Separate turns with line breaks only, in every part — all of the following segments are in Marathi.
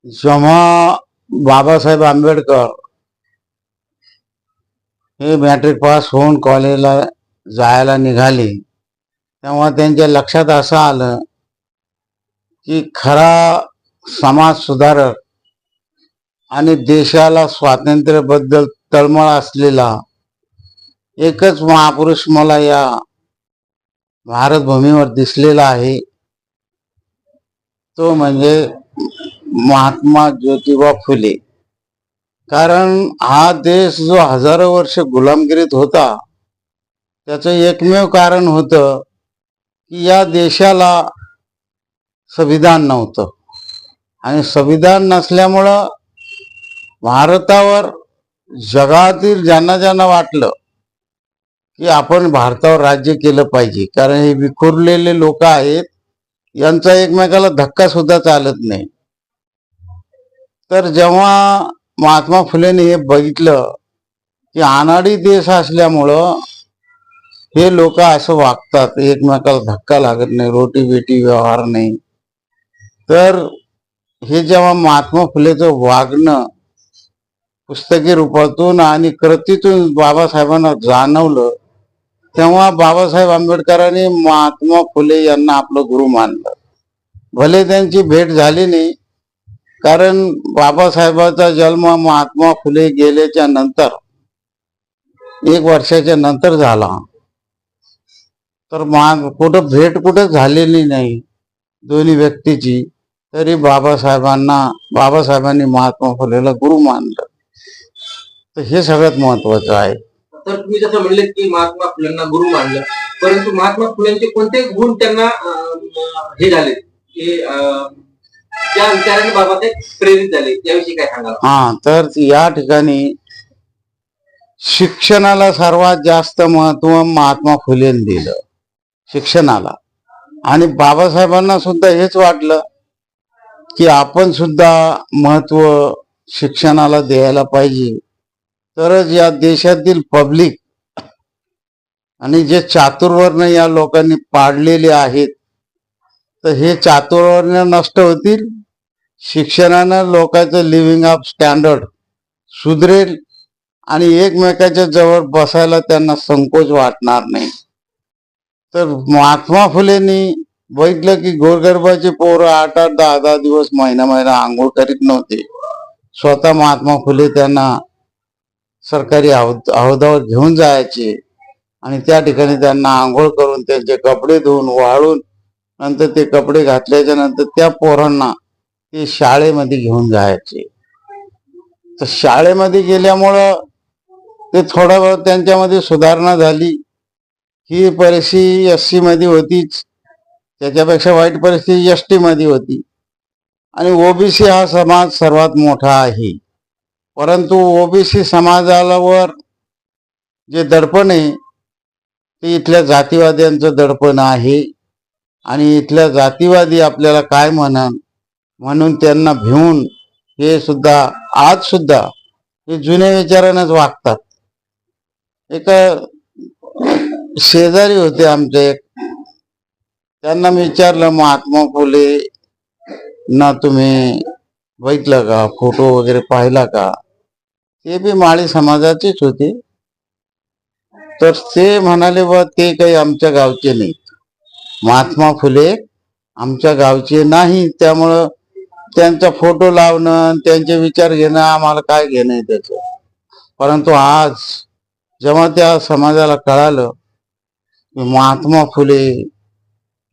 जेव्हा बाबासाहेब आंबेडकर हे मॅट्रिक पास होऊन कॉलेजला जायला निघाले तेव्हा त्यांच्या लक्षात असं आलं की खरा समाज सुधारक आणि देशाला स्वातंत्र्याबद्दल तळमळ असलेला एकच महापुरुष मला या भारत भूमीवर दिसलेला आहे, तो म्हणजे महात्मा ज्योतिबा फुले. कारण हा देश जो हजारो वर्ष गुलामगिरीत होता त्याचं एकमेव कारण होतं की या देशाला संविधान नव्हतं आणि संविधान नसल्यामुळं भारतावर जगातील ज्यांना वाटलं की आपण भारतावर राज्य केलं पाहिजे, कारण हे विखुरलेले लोक आहेत, यांचा एकमेकाला धक्का सुद्धा चालत नाही. तर जेव्हा महात्मा फुलेंनी हे बघितलं की अनाडी देश असल्यामुळं हे लोक असं वागतात, एकमेकाला धक्का लागत नाही, रोटी बेटी व्यवहार नाही, तर हे जेव्हा महात्मा फुलेचं वागणं पुस्तकी रूपातून आणि कृतीतून बाबासाहेबांना जाणवलं, तेव्हा बाबासाहेब आंबेडकरांनी महात्मा फुले यांना आपलं गुरु मानलं. भले त्यांची भेट झाली नाही, कारण बाबासाहेबांचा जन्म महात्मा फुले गेल्याच्या नंतर 1 वर्षाच्या नंतर झाला. तर कुठं भेट कुठं झालेली नाही दोन्ही व्यक्तीची, तरी बाबासाहेबांनी महात्मा फुलेला गुरु मानलं. तर हे सगळ्यात महत्वाचं आहे.
तर तुम्ही जसं म्हणले की महात्मा फुलेंना गुरु मानलं, परंतु महात्मा फुलेंचे कोणते गुण त्यांना हे झाले की त्या विचाराने बाबासाहेब प्रेरित झाले, याविषयी काय सांगाल?
तर या ठिकाणी शिक्षणाला सर्वात जास्त महत्व महात्मा फुलेंनी दिलं, शिक्षणाला. आणि बाबासाहेबांना सुद्धा हेच वाटलं की आपण सुद्धा महत्व शिक्षणाला द्यायला पाहिजे, तरच या देशातील पब्लिक आणि जे चातुर्वर्ण या लोकांनी पाडलेले आहेत तर हे चातुर्वर्ण नष्ट होतील, शिक्षणानं लोकांचं लिव्हिंग अप स्टँडर्ड सुधरेल आणि एकमेकाच्या जवळ बसायला त्यांना संकोच वाटणार नाही. तर महात्मा फुलेंनी बघितलं की गोरगरिबाचे पोरं 8-8, 10-10 दिवस महिना आंघोळ करीत नव्हते. स्वतः महात्मा फुले त्यांना सरकारी हौदावर घेऊन जायचे आणि त्या ठिकाणी त्यांना आंघोळ करून त्यांचे कपडे धुवून वाळून नंतर ते कपडे घातल्याच्या नंतर त्या पोरांना ते शाळेमध्ये घेऊन जायचे. तर शाळेमध्ये गेल्यामुळं ते थोडा बहुत त्यांच्यामध्ये सुधारणा झाली. ही परिस्थिती SC मध्ये होतीच, त्याच्यापेक्षा वाईट परिस्थिती ST मध्ये होती. आणि OBC हा समाज सर्वात मोठा आहे, परंतु OBC समाजावर जे दडपण आहे ते इथल्या जातीवाद्यांचं दडपण आहे. आणि इथल्या जातीवादी आपल्याला काय म्हणून त्यांना भिवून हे सुद्धा आज सुद्धा हे जुन्या विचारानेच वागतात. एक शेजारी होते आमचे, त्यांना मी विचारलं महात्मा फुले ना तुम्ही बघितलं का, फोटो वगैरे पाहिला का? ते बी माळी समाजाचेच होते. तर ते म्हणाले बा ते काही आमच्या गावचे नाहीत, महात्मा फुले आमच्या गावचे नाही, त्यामुळं त्यांचा फोटो लावणं त्यांचे विचार घेणं आम्हाला काय घेणं आहे त्याचं. परंतु आज जेव्हा त्या समाजाला कळालं की महात्मा फुले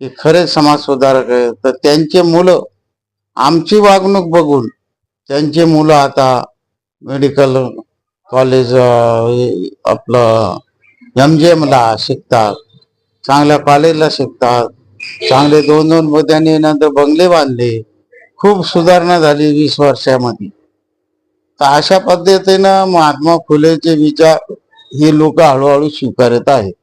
हे खरे समाज सुधारक आहेत, तर त्यांचे मुलं आमची वागणूक बघून त्यांचे मुलं आता मेडिकल कॉलेज आपलं MGM ला शिकतात, चांगल्या कॉलेजला शिकतात, चांगले 2-2 मध्याने नंतर बंगले बांधले, खूप सुधारणा झाली 20 वर्षामध्ये. तर अशा पद्धतीनं महात्मा फुलेचे विचार हे लोक हळूहळू स्वीकारत आहेत.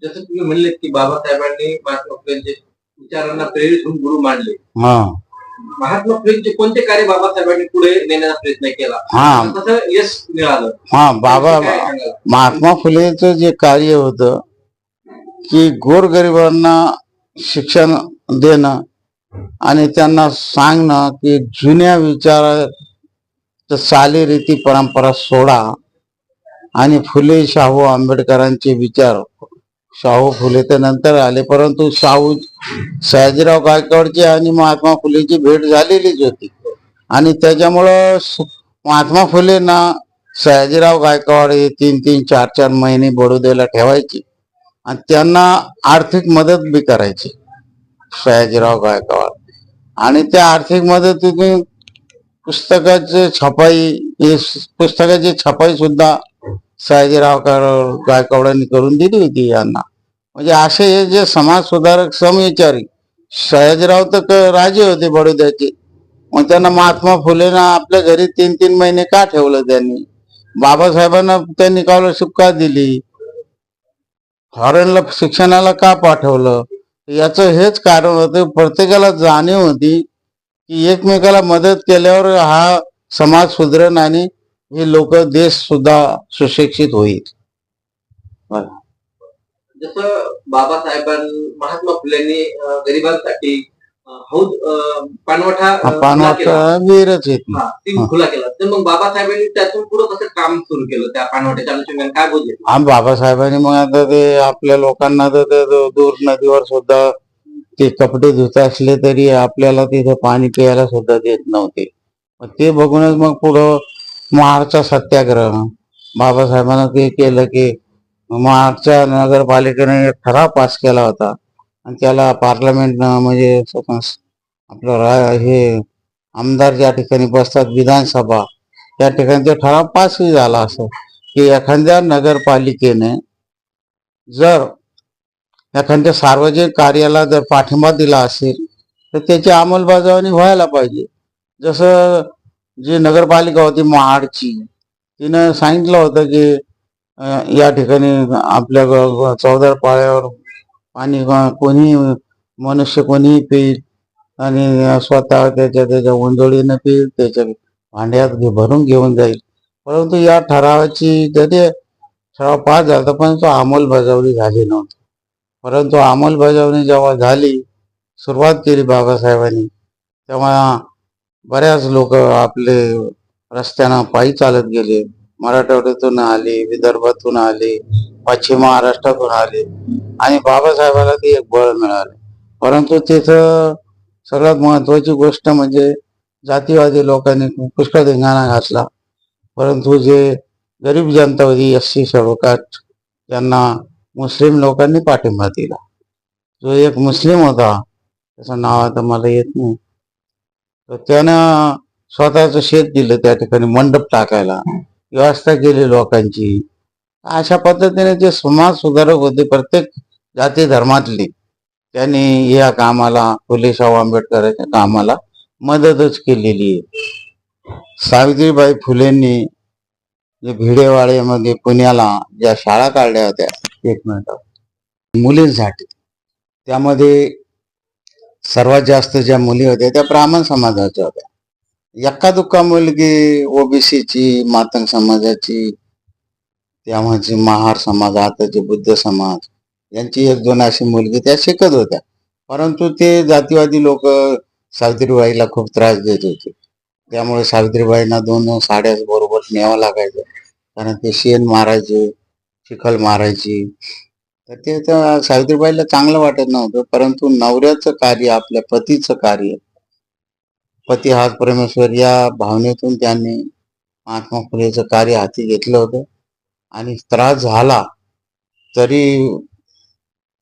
जसं तुम्ही म्हणले की बाबासाहेबांनी महात्मा फुलेंचे विचारांना प्रेरित होऊन गुरु मानले, महात्मा फुलेंचे कोणते कार्य बाबासाहेबांनी पुढे नेण्याचा प्रयत्न केला, तसं यश मिळालं?
महात्मा फुलेचं जे कार्य होतं की गोरगरिबांना शिक्षण देणं आणि त्यांना सांगणं की जुन्या विचार चालीरीती परंपरा सोडा आणि फुले शाहू आंबेडकरांचे विचार, शाहू फुले तर नंतर आले, परंतु शाहू सयाजीराव गायकवाडची आणि महात्मा फुलेची भेट झालेलीच होती. आणि त्याच्यामुळं महात्मा फुलेंना सयाजीराव गायकवाड हे 3-3, 4-4 महिने बडोद्याला ठेवायचे आणि त्यांना आर्थिक मदत बी करायची सयाजीराव गायकवाड. आणि त्या आर्थिक मदतीतून पुस्तकाची छपाई सुद्धा सयाजीराव गायकवाडांनी करून दिली होती यांना. म्हणजे असे हे जे समाज सुधारक समविचारी, सयाजीराव तर राजे होते बडोद्याचे, मग त्यांना महात्मा फुलेंना आपल्या घरी 3-3 महिने का ठेवलं त्यांनी? बाबासाहेबांना त्यांनी स्कॉलरशिप का दिली? फॉरेनला शिक्षणाला का पाठवलं? याचं हेच कारण होतं. प्रत्येकाला जाणीव होती की एकमेकाला मदत केल्यावर हा समाज सुधरेल आणि हे लोक, देश सुद्धा सुशिक्षित होईल.
जसं महात्मा फुलेंनी गरिबांसाठी हौद पाणवठा
वीरच येत
खुला केला, तर मग बाबासाहेबांनी त्यातून पुढे कसं काम सुरू केलं त्या पाणवठ्याच्या अनुषंगाने काय बोलले?
बाबासाहेबांनी मग आता ते आपल्या लोकांना तर दूर नदीवर सुद्धा ते कपडे धुत असले तरी आपल्याला तिथे पाणी प्यायला सुद्धा देत नव्हते. ते बघूनच मग पुढं महाडचा सत्याग्रह बाबासाहेबांना ते केलं की महाडच्या नगरपालिकेने एक ठराव पास केला होता आणि त्याला पार्लमेंट म्हणजे आपलं हे आमदार ज्या ठिकाणी बसतात विधानसभा, त्या ठिकाणी ते ठराव पासही झाला असं की एखाद्या नगरपालिकेने जर एखाद्या सार्वजनिक कार्याला जर पाठिंबा दिला असेल तर त्याची अंमलबजावणी व्हायला पाहिजे. जसं जी नगरपालिका होती महाडची, तिनं सांगितलं होतं की या ठिकाणी आपल्या चौदार पाळ्यावर पाणी कोणी मनुष्य कोणीही पिईल आणि स्वतः त्याच्या उंजळीनं पिईल, त्याच्या भांड्यात भरून घेऊन जाईल. परंतु या ठरावाची जरी ठराव पास झाला पण तो अंमलबजावणी झाली नव्हती. परंतु अंमलबजावणी जेव्हा झाली, सुरुवात केली बाबासाहेबांनी, तेव्हा बऱ्याच लोक आपले रस्त्यानं पायी चालत गेले. मराठवाड्यातून आले, विदर्भातून आले, पश्चिम महाराष्ट्रातून आले आणि बाबासाहेबांना ते एक बळ मिळाले. परंतु तिथं सगळ्यात महत्वाची गोष्ट म्हणजे जातीवादी लोकांनी पुष्कळ धिंगाणा घातला. परंतु जे गरीब जनता होती, एससी शेडोकाट, त्यांना मुस्लिम लोकांनी पाठिंबा दिला. जो एक मुस्लिम होता, त्याचं नाव आता मला येत नाही, तर त्यानं स्वतःचं शेत दिलं त्या ठिकाणी मंडप टाकायला, व्यवस्था केली लोकांची. अशा पद्धतीने जे समाज सुधारक होते प्रत्येक जाती धर्मातले, त्यांनी या कामाला, फुले शाहू आंबेडकरांच्या कामाला मदतच केलेली आहे. सावित्रीबाई फुलेंनी जे भिडेवाड्यामध्ये पुण्याला ज्या शाळा काढल्या होत्या, एक मिनिट, मुलींसाठी, त्यामध्ये सर्वात जास्त ज्या मुली होत्या त्या ब्राह्मण समाजाच्या होत्या. एक्का दुक्का मुलगी ओबीसीची, मातंग समाजाची, त्यामध्ये महार समाज, आताचे बुद्ध समाज, यांची 1-2 अशी मुलगी त्या शिकत होत्या. परंतु ते जातीवादी लोक सावित्रीबाईला खूप त्रास देत होते. त्यामुळे सावित्रीबाईंना 2 साड्या बरोबर न्यावं लागायचं, कारण ते शेण मारायचे, चिखल मारायची. तर ते तर सावित्रीबाईला चांगलं वाटत नव्हतं. परंतु नवऱ्याचं कार्य, आपल्या पतीचं कार्य, पती हाच परमेश्वर, या भावनेतून त्यांनी महात्मा फुलेचं कार्य हाती घेतलं होतं. आणि त्रास झाला तरी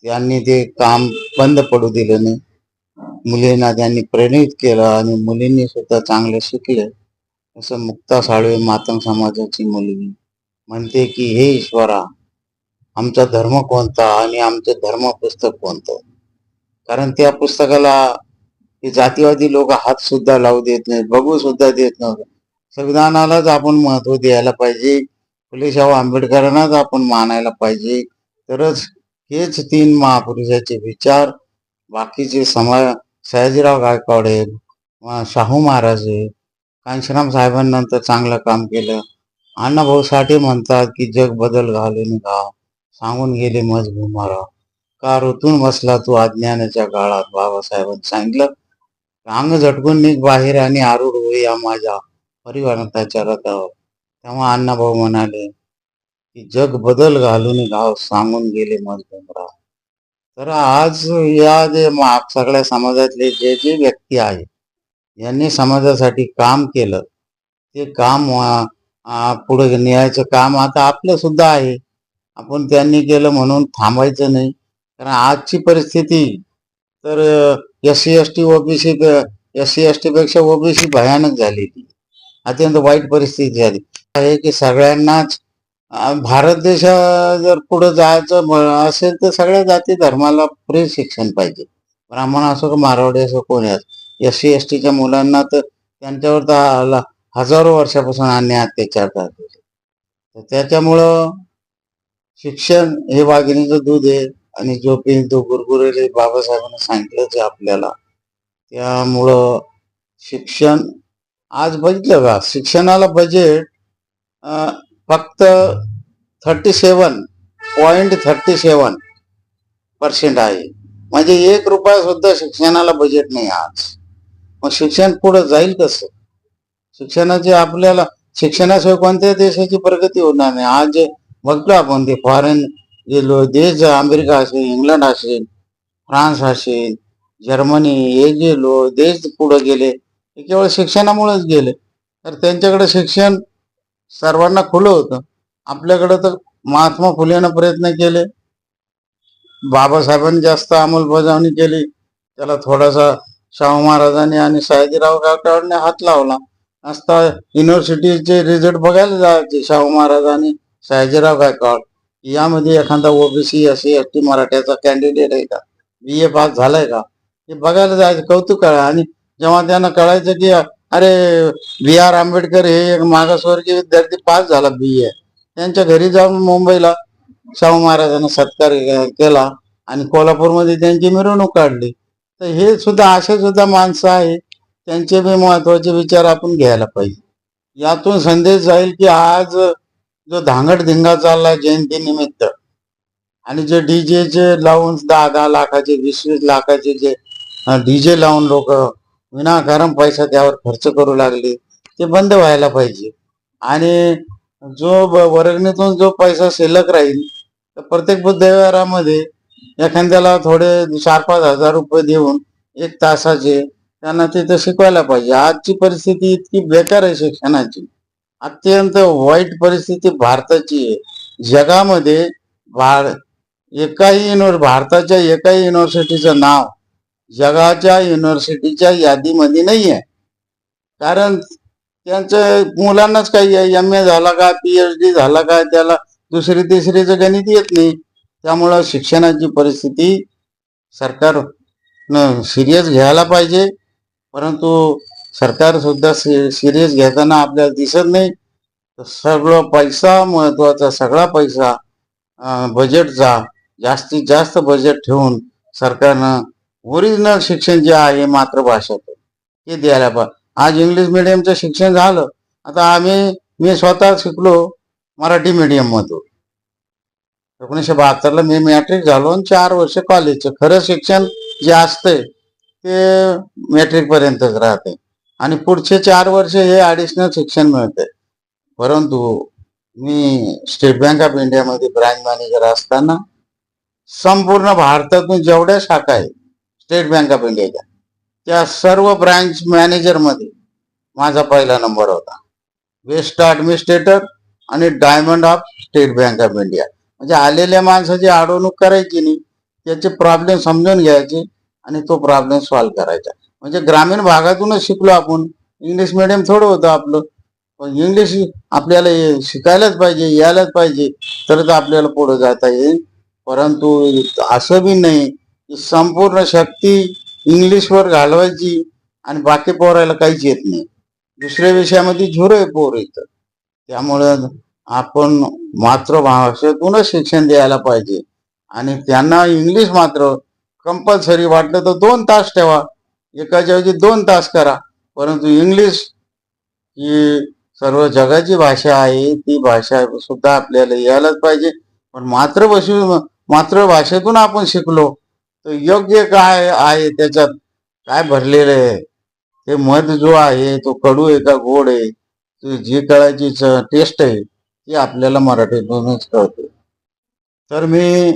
त्यांनी ते काम बंद पडू दिलं नाही. मुलींना त्यांनी प्रेरित केलं आणि मुलींनी सुद्धा चांगले शिकले. असं मुक्ता साळवे, मातंग समाजाची मुलगी, म्हणते की हे ईश्वरा, आमचा धर्म कोणता आणि आमचं धर्म पुस्तक कोणतं? कारण त्या पुस्तकाला हे जातीवादी लोक हात सुद्धा लावू देत नाहीत, बघू सुद्धा देत नव्हते. संविधानालाच आपण महत्व द्यायला पाहिजे, फुले शाहू आंबेडकरांनाच आपण मानायला पाहिजे. तरच हेच 3 महापुरुषाचे विचार बाकीचे समाज, सयाजीराव गायकवाड, शाहू महाराज, कांशीराम साहेबांनंतर चांगलं काम केलं. अण्णाभाऊ साठे म्हणतात की जग बदल घालून गाव, सांगून गेले मजभूमारा, का ऋतून बसला तू अज्ञानाच्या काळात. बाबासाहेबांनी सांगितलं अंग झटकून निघ बाहेर आणि आरूढ होई माझ्या परिवाराच्या रथावर. तेव्हा अण्णाभाऊ म्हणाले की जग बदल घालून गाव सांगून गेले मजबूर. तर आज या जे सगळ्या समाजातले जे जे व्यक्ती आहे यांनी समाजासाठी काम केलं ते काम पुढे न्यायचं काम आता आपलं सुद्धा आहे. आपण त्यांनी केलं म्हणून थांबायचं नाही, कारण आजची परिस्थिती तर SC ST OBC SC ST पेक्षा OBC भयानक झाली. ती अत्यंत वाईट परिस्थिती झाली आहे की सगळ्यांनाच भारत देश जर पुढे जायचं असेल तर सगळ्या जाती धर्माला फ्री शिक्षण पाहिजे. ब्राह्मण असो का मारवाडी असो कोणी असो. SC STच्या मुलांना तर त्यांच्यावर तर हजारो वर्षापासून अन्याय अत्याचार करतो. तर त्याच्यामुळं शिक्षण हे वाघिणीचं दूध आहे आणि जो पिन तो गुरगुरेले बाबासाहेबांनी सांगितलंच आहे आपल्याला. त्यामुळं शिक्षण आज बघितलं का शिक्षणाला बजेट फक्त 37.37% आहे. म्हणजे 1 रुपया सुद्धा शिक्षणाला बजेट नाही आज. मग शिक्षण पुढे जाईल कसं? शिक्षणाचे आपल्याला शिक्षणाशिवाय कोणत्या देशाची प्रगती होणार नाही. आज जे बघतो आपण ते फॉरेन जे देश अमेरिका असेल, इंग्लंड असेल, फ्रान्स असेल, जर्मनी हे जे देश पुढे गेले ते केवळ शिक्षणामुळेच गेले. तर त्यांच्याकडे शिक्षण सर्वांना खुलं होतं. आपल्याकडे तर महात्मा फुलेनं प्रयत्न केले, बाबासाहेबांनी जास्त अंमलबजावणी केली, त्याला थोडासा शाहू महाराजांनी आणि सयाजीराव गायकवाडने हात लावला असता. युनिव्हर्सिटीचे रिझल्ट बघायला जायचे शाहू महाराज आणि सयाजीराव गायकवाड. यामध्ये एखादा OBC SC ST मराठ्याचा कॅन्डिडेट आहे का, BA पास झालाय का, हे बघायला जायचं. कौतुक करा. आणि जेव्हा त्यांना कळायचं की अरे BR आंबेडकर हे एक मागासवर्गीय विद्यार्थी पास झाला BA, त्यांच्या घरी जाऊन मुंबईला शाहू महाराजांना सत्कार केला आणि कोल्हापूरमध्ये त्यांची मिरवणूक काढली. तर हे सुद्धा असे सुद्धा माणसं आहेत, त्यांचे बी महत्वाचे विचार आपण घ्यायला पाहिजे. यातून संदेश जाईल की आज जो धांगडधिंगा चालला जयंती निमित्त आणि जे डीजेचे लावून 10-10 लाखाचे 20-20 लाखाचे जे डीजे लावून लोक विनाकारण पैसा त्यावर खर्च करू लागले ते बंद व्हायला पाहिजे. आणि जो वर्गणीतून जो पैसा शिल्लक राहील तर प्रत्येक बुद्धविहारामध्ये एखाद्याला थोडे 4-5 हजार रुपये देऊन 1 तासाचे त्यांना तिथं शिकवायला पाहिजे. आजची परिस्थिती इतकी बेकार आहे शिक्षणाची, अत्यंत वाईट परिस्थिती भारताची आहे. जगामध्ये भारताच्या एकाही युनिव्हर्सिटीचं नाव जगाच्या युनिव्हर्सिटीच्या यादीमध्ये नाही आहे. कारण त्यांच्या मुलांनाच काही MA झाला का, PhD झाला का, त्याला 2री 3रीचं गणित येत नाही. त्यामुळं शिक्षणाची परिस्थिती सरकारनं सिरियस घ्यायला पाहिजे, परंतु सरकार सुद्धा सिरियस घेताना आपल्याला दिसत नाही. सगळं पैसा महत्वाचा, सगळा पैसा बजेटचा जास्तीत जास्त बजेट ठेवून सरकारनं ओरिजिनल शिक्षण जे आहे मातृभाषेतून ते द्यायला पाहिजे. आज इंग्लिश मिडियमचं शिक्षण झालं. आता मी स्वतः शिकलो मराठी मीडियम मधून. 1972ला मी मॅट्रिक झालो आणि 4 वर्ष कॉलेजचं. खरं शिक्षण जे असतंय ते मॅट्रिक पर्यंतच राहते आणि पुढचे 4 वर्ष हे ॲडिशनल शिक्षण मिळते. परंतु मी स्टेट बँक ऑफ इंडियामध्ये ब्रांच मॅनेजर असताना संपूर्ण भारतातून जेवढ्या शाखा आहेत स्टेट बँक ऑफ इंडियाच्या त्या सर्व ब्रांच मॅनेजर मध्ये माझा पहिला नंबर होता. बेस्ट ॲडमिनिस्ट्रेटर आणि diamond of state bank of India. म्हणजे आलेल्या माणसाची अडवणूक करायची नाही, त्याचे प्रॉब्लेम समजून घ्यायचे आणि तो प्रॉब्लेम सॉल्व्ह करायचा. म्हणजे ग्रामीण भागातूनच शिकलो आपण. इंग्लिश मिडियम थोडं होतं आपलं, पण इंग्लिश आपल्याला शिकायलाच पाहिजे, यायलाच पाहिजे, तरच आपल्याला पुढे जाता येईल. परंतु असं बी नाही की संपूर्ण शक्ती इंग्लिशवर घालवायची आणि बाकी पोरायला काहीच येत नाही. दुसऱ्या विषयामध्ये झुरो आहे पोर इथं. त्यामुळं आपण मातृभाषेतूनच शिक्षण द्यायला पाहिजे आणि त्यांना इंग्लिश मात्र कंपल्सरी वाटलं तर 2 तास ठेवा, एकाच्या ऐवजी 2 तास करा. परंतु इंग्लिश ही सर्व जगाची भाषा आहे, ती भाषा सुद्धा आपल्याला यायलाच पाहिजे. पण मातृभाषेतून आपण शिकलो तर योग्य काय आहे, त्याच्यात काय भरलेलं आहे ते मध जो आहे तो कडू आहे का गोड आहे, ती जी कळायची टेस्ट आहे ती आपल्याला मराठीतूनच कळते. तर मी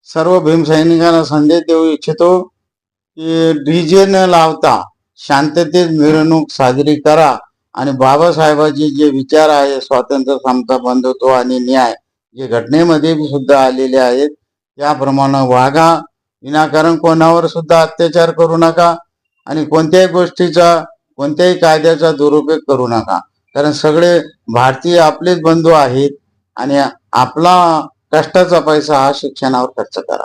सर्व भीमसैनिकांना संदेश देऊ इच्छितो की डीजे न लावता शांततेत मिरवणूक साजरी करा आणि बाबासाहेबांचे जे विचार आहे, स्वातंत्र्य, समता, बंधुत्व आणि न्याय, जे घटनेमध्ये सुद्धा आलेले आहेत त्याप्रमाणे वागा. विनाकारण कोणावर सुद्धा अत्याचार करू नका आणि कोणत्याही गोष्टीचा, कोणत्याही कायद्याचा दुरुपयोग करू नका. कारण सगळे भारतीय आपलेच बंधू आहेत आणि आपला कष्टाचा पैसा हा शिक्षणावर खर्च करा.